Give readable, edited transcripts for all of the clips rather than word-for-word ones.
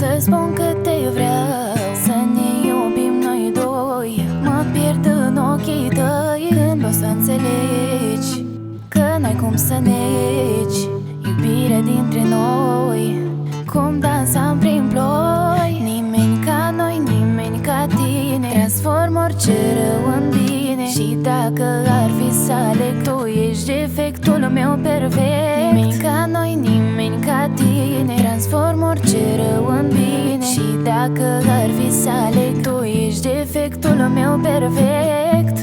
Să spun că te vreau, să ne iubim noi doi. Mă pierd în ochii tăi când o să înțelegi că n-ai cum să negi iubirea dintre noi. Cum dansam prin ploi, nimeni ca noi, nimeni ca tine. Transform orice rău în bine. Și dacă ar fi să aleg, tu ești defectul meu perfect. Nimeni ca noi, nimeni ca tine. Transform orice rău în bine. Și dacă ar fi să aleg, tu ești defectul meu perfect.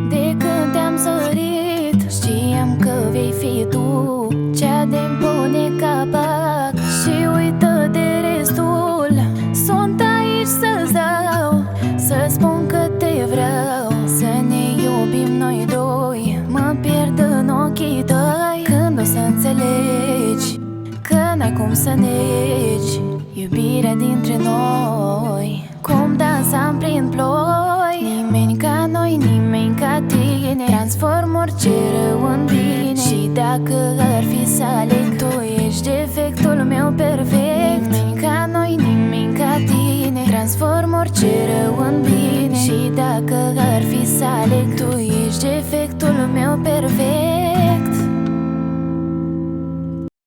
De când te-am sărit, știam că vei fi tu cea de-mi pune capac. Și uită de restul, sunt aici să-ți dau, să spun că te vreau, să ne iubim noi doi. Mă pierd în ochii tăi când o să înțelegi că n-ai cum să negi iubirea dintre noi. Cum dansam prin ploi, nimeni ca noi, nimeni ca tine. Transform orice rău în bine. Și dacă ar fi să aleg, tu ești defectul meu perfect. Nimeni ca noi, nimeni ca tine. Transform orice rău în bine. Și dacă ar fi să aleg, tu ești defectul meu perfect.